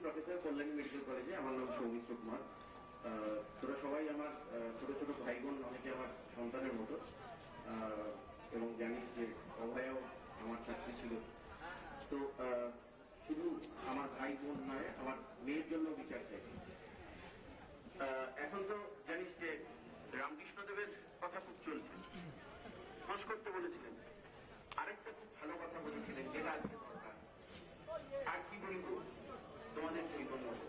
Professor Kalyani medical কলেজে। আমার নাম সৌমিত্র কুমার। তোরা সবাই আমার ছোট ছোট ভাই বোন, অনেকে আমার সন্তানের মতো, এবং জানিস যে অভয়াও আমার চাকরি ছিল। তো শুধু আমার ভাই বোন নয়, আমার মেয়ের জন্য বিচার চাই। এখন তো জানিস যে রামকৃষ্ণদেবের কথা খুব চলছে, খোঁজ করতে বলেছিলেন। আরেকটা খুব ভালো কথা বলেছিলেন, যেটা আজকে দরকার। আর কি বলবো তোমাদের জীবন মতো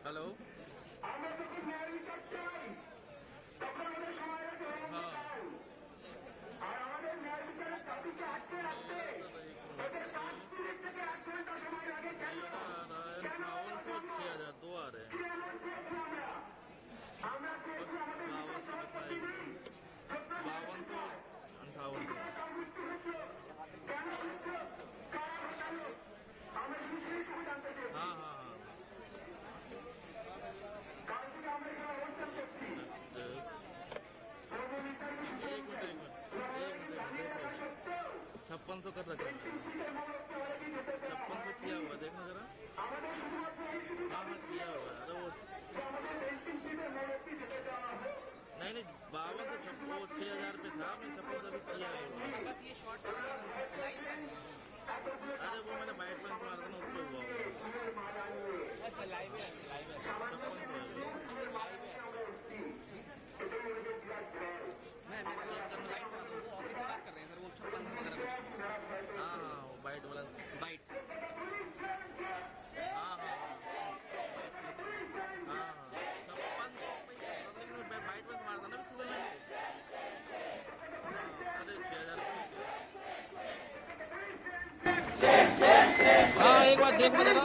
আমি छप्पन तो कर रखा है, 56 तो किया हुआ, देखना जरा। हाँ किया हुआ है। अरे वो नहीं 52 तो 6000 पे था, मैं 56 तो भी किया हुआ। अरे वो मैंने बाइट में मार देना, उसको हुआ बाइट वाला बाइट। हाँ बाइट में मार देना, अरे 6000। हाँ एक बार देख जरा।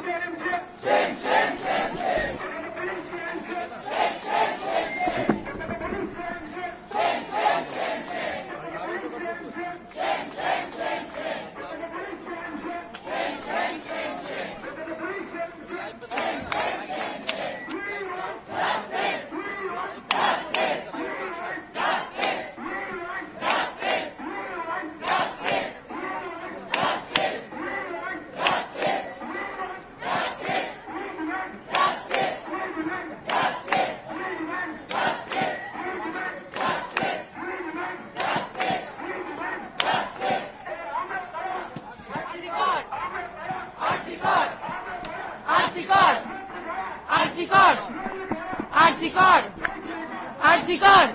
आरजीकर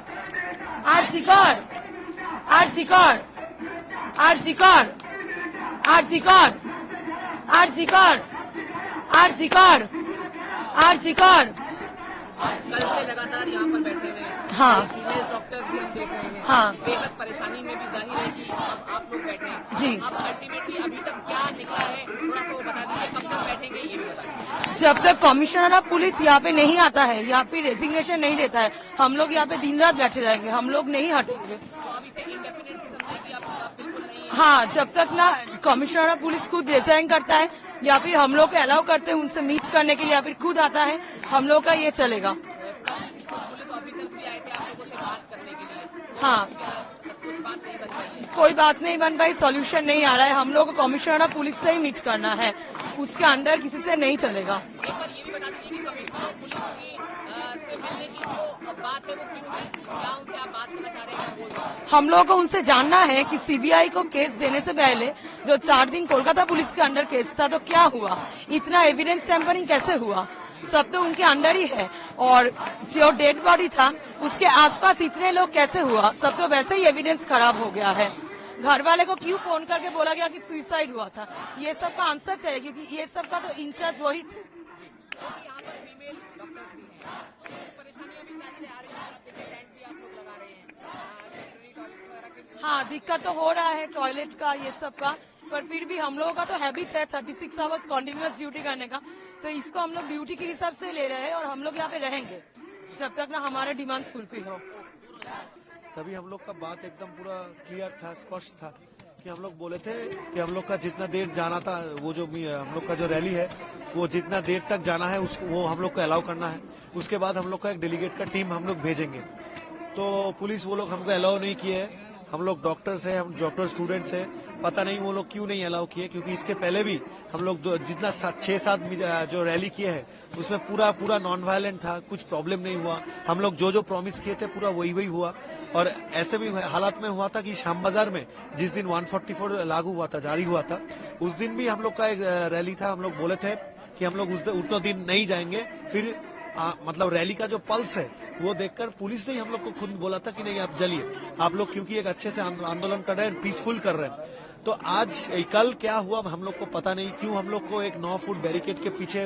आरजीकर आरजीकर आरजीकर आरजीकर आरजीकर आरजीकर आरजीकर कल से लगातार यहाँ पर बैठे हुए हैं। हाँ। फीमेल डॉक्टर भी हम देख रहे हैं। हाँ। बेहद परेशानी में भी जाहिर है कि अब आप लोग बैठे हैं। जी। अब अल्टीमेटली अभी तक क्या निकला है, थोड़ा सा वो बता दीजिए, कब तक बैठेंगे ये भी बता दीजिए। जब तक कमिश्नर ऑफ पुलिस यहाँ पे नहीं आता है, यहाँ पे रेजिग्नेशन नहीं देता है, हम लोग यहाँ पे दिन रात बैठे रहेंगे, हम लोग नहीं हटेंगे। तो अभी से इंडेफिनिट किस्म से कि आप बिल्कुल नहीं है। हाँ, जब तक ना कमिश्नर ऑफ पुलिस खुद रिजाइन करता है या फिर हम लोग को अलाउ करते हैं उनसे मीट करने के लिए या फिर खुद आता है, हम लोग का ये चलेगा। पुलिस ऑफिसर्स भी आए थे आप लोगों से बात करने के लिए। हाँ, कुछ बात नहीं बन पाई है। कोई बात नहीं बन पाई, सॉल्यूशन नहीं आ रहा है, हम लोग को कमिश्नर ऑफ पुलिस से ही मीट करना है, उसके अंडर किसी से नहीं चलेगा। एक बार ये भी बता दीजिए कि कमिश्नर ऑफ पुलिस की से मिलने की जो बात है वो क्यों है, क्या उनसे आप बात करना चाह रहे हैं, क्या बोल रहे हैं? हम लोगों को उनसे जानना है कि सीबीआई को केस देने से पहले जो 4 दिन कोलकाता पुलिस के अंडर केस था तो क्या हुआ, इतना एविडेंस टेम्परिंग कैसे हुआ, सब तो उनके अंडर ही है। और जो डेड बॉडी था उसके आसपास इतने लोग कैसे हुआ, तब तो वैसे ही एविडेंस खराब हो गया है। घर वाले को क्यों फोन करके बोला गया कि सुसाइड हुआ था, ये सब का आंसर चाहिए, क्योंकि ये सब का तो इंचार्ज वही थे। यहाँ पर फीमेल डॉक्टर्स भी हैं, परेशानियां भी जाहिर है आ रही है, टेंट भी आप लोग लगा रहे हैं, टॉयलेट्स वगैरह के। हाँ, दिक्कत तो हो रहा है टॉयलेट का, ये सब का, पर फिर भी हम लोगों का तो हैबिट है 36 आवर्स कॉन्टिन्यूअस ड्यूटी करने का, तो इसको हम लोग ड्यूटी के हिसाब से ले रहे हैं और हम लोग यहाँ पे रहेंगे जब तक ना हमारे डिमांड फुलफिल हो। तभी हम लोग का बात एकदम पूरा क्लियर था, स्पष्ट था कि हम लोग बोले थे कि हम लोग का जितना देर जाना था, वो जो हम लोग का जो रैली है वो जितना देर तक जाना है वो हम लोग को अलाउ करना है। उसके बाद हम लोग का एक डेलीगेट का टीम हम लोग भेजेंगे। तो पुलिस वो लोग हमको अलाउ नहीं किए है, हम लोग डॉक्टर्स है, हम डॉक्टर स्टूडेंट्स है, पता नहीं वो लोग क्यों नहीं अलाउ किए, क्योंकि इसके पहले भी हम लोग जितना 6-7 जो रैली किए हैं उसमें पूरा नॉन वायलेंट था, कुछ प्रॉब्लम नहीं हुआ। हम लोग जो प्रॉमिस किए थे पूरा वही हुआ। और ऐसे भी हालात में हुआ था कि श्याम बाजार में जिस दिन 144 लागू हुआ था, जारी हुआ था, उस दिन भी हम लोग का एक रैली था। हम लोग बोले थे कि हम लोग उतना दिन नहीं जाएंगे। फिर मतलब रैली का जो पल्स है वो देखकर पुलिस ने हम लोग को खुद बोला था कि नहीं आप चलिए, आप लोग क्योंकि एक अच्छे से आंदोलन कर रहे हैं, पीसफुल कर रहे हैं। तो आज कल क्या हुआ हम लोग को पता नहीं, क्यों हम लोग को एक 9 फुट बैरिकेड के पीछे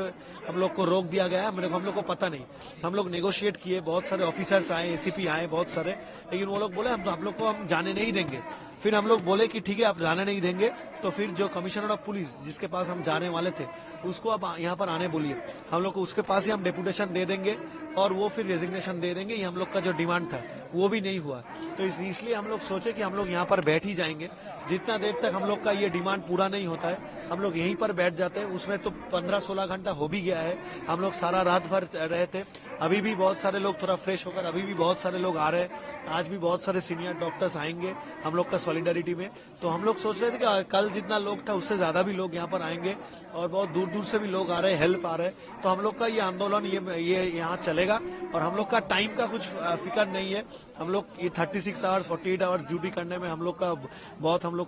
हम लोग को रोक दिया गया, हम लोग को पता नहीं। हम लोग नेगोशिएट किए, बहुत सारे ऑफिसर्स आए, एसीपी आए बहुत सारे, लेकिन वो लोग बोले हम लोग को हम जाने नहीं देंगे। फिर हम लोग बोले कि ठीक है आप जाने नहीं देंगे, तो फिर जो कमिश्नर ऑफ पुलिस जिसके पास हम जाने वाले थे उसको आप यहाँ पर आने बोलिए, हम लोग को उसके पास ही हम डेपुटेशन दे देंगे और वो फिर रेजिग्नेशन दे देंगे। ये हम लोग का जो डिमांड था वो भी नहीं हुआ, तो इसलिए हम लोग सोचे कि हम लोग यहाँ पर बैठ ही जाएंगे। जितना देर तक हम लोग का ये डिमांड पूरा नहीं होता है हम लोग यहीं पर बैठ जाते हैं। उसमें तो 15-16 घंटा हो भी गया है, हम लोग सारा रात भर रहे थे। अभी भी बहुत सारे लोग थोड़ा फ्रेश होकर अभी भी बहुत सारे लोग आ रहे हैं। आज भी बहुत सारे सीनियर डॉक्टर्स आएंगे हम लोग का सॉलिडारिटी में। तो हम लोग सोच रहे थे कि कल जितना लोग था उससे ज्यादा भी लोग यहाँ पर आएंगे और बहुत दूर दूर से भी लोग आ रहे हैं, हेल्प आ रहे हैं। तो हम लोग का ये आंदोलन ये यहाँ चलेगा और हम लोग का टाइम का कुछ फिक्र नहीं है। हम लोग ये 36 आवर्स 48 आवर्स ड्यूटी करने में हम लोग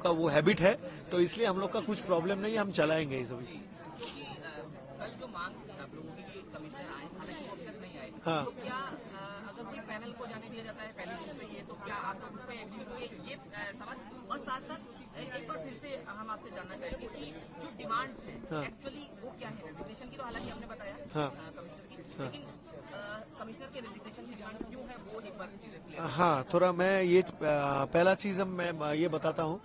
का वो हैबिट है, तो इसलिए हम लोग का कुछ प्रॉब्लम नहीं है, हम चलाएंगे ये सभी। कल जो मांग थी आप लोगों की कमिश्नर आए, हालांकि वो अब तक नहीं आए, हाँ। तो क्या अगर कोई पैनल को जाने दिया जाता है पहले दिन पे ये, तो क्या आप लोग उस पर एक्शन हुए, ये सवाल। और साथ साथ एक बार फिर से हम आपसे जानना चाहेंगे कि जो डिमांड्स है हाँ। एक्चुअली वो क्या है। रेजिग्नेशन की तो हालांकि हमने बताया हाँ। कमिश्नर की, लेकिन कमिश्नर के रेजिग्नेशन की डिमांड क्यों है वो एक बार clear हाँ, थोड़ा मैं ये पहला चीज मैं ये बताता हूँ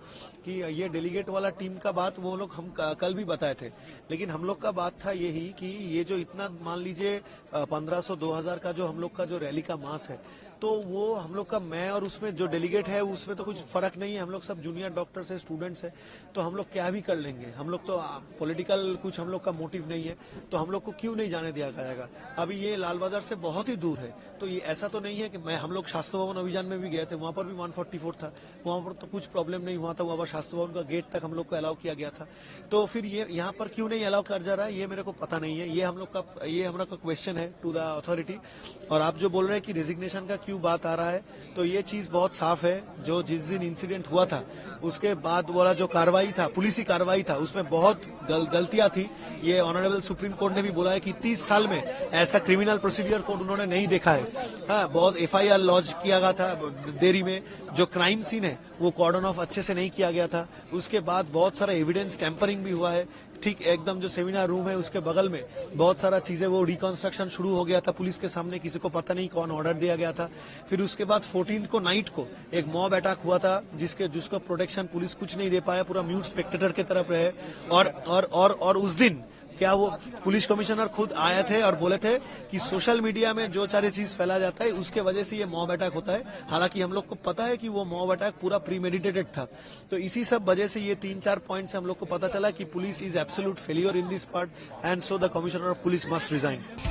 कि ये डेलीगेट वाला टीम का बात वो लोग हम कल भी बताए थे, लेकिन हम लोग का बात था यही कि ये जो इतना मान लीजिए 1500-2000 का जो हम लोग का जो रैली का मास है, तो वो हम लोग का मैं और उसमें जो डेलीगेट है उसमें तो कुछ फर्क नहीं है। हम लोग सब जूनियर डॉक्टर्स है, स्टूडेंट्स है, तो हम लोग क्या भी कर लेंगे। हम लोग तो पॉलिटिकल कुछ हम लोग का मोटिव नहीं है, तो हम लोग को क्यों नहीं जाने दिया जाएगा। अभी ये लाल बाजार से बहुत ही दूर है, तो ये ऐसा तो नहीं है कि हम लोग शास्त्र भवन अभियान में भी गए थे, वहां पर भी 144 था, वहां पर तो कुछ प्रॉब्लम नहीं हुआ था, वहां पर शास्त्र भवन का गेट तक हम लोग को अलाउ किया गया था। तो फिर ये यहाँ पर क्यों नहीं अलाउ कर जा रहा है ये मेरे को पता नहीं है। ये हमारा क्वेश्चन है टू द अथॉरिटी। और आप जो बोल रहे हैं कि रेजिग्नेशन का क्यों बात आ रहा है, तो ये चीज बहुत साफ है। जो जिस दिन इंसिडेंट हुआ था उसके बाद वाला जो कार्रवाई था, पुलिसी कार्रवाई था, उसमें बहुत गलतियां थी। ये ऑनरेबल सुप्रीम कोर्ट ने भी बोला है कि 30 साल में ऐसा क्रिमिनल प्रोसीडियर कोड उन्होंने नहीं देखा है। हाँ, बहुत FIR लॉन्च किया गया था देरी में, जो क्राइम सीन है वो कॉर्डन ऑफ अच्छे से नहीं किया गया था। उसके बाद बहुत सारा एविडेंस टैंपरिंग भी हुआ है। ठीक एकदम जो सेमिनार रूम है उसके बगल में बहुत सारा चीजें वो रिकंस्ट्रक्शन शुरू हो गया था पुलिस के सामने, किसी को पता नहीं कौन ऑर्डर दिया गया था। फिर उसके बाद 14 को नाइट को एक मॉब अटैक हुआ था जिसको प्रोटेक्शन पुलिस कुछ नहीं दे पाया, पूरा म्यूट स्पेक्टेटर की तरफ रहे। और उस दिन क्या वो पुलिस कमिश्नर खुद आए थे और बोले थे कि सोशल मीडिया में जो सारी चीज फैला जाता है उसके वजह से ये मॉब अटैक होता है। हालांकि हम लोग को पता है कि वो मॉब अटैक पूरा प्रीमेडिटेटेड था। तो इसी सब वजह से ये 3-4 पॉइंट से हम लोग को पता चला कि police is absolute failure in this part and so the commissioner of police must resign.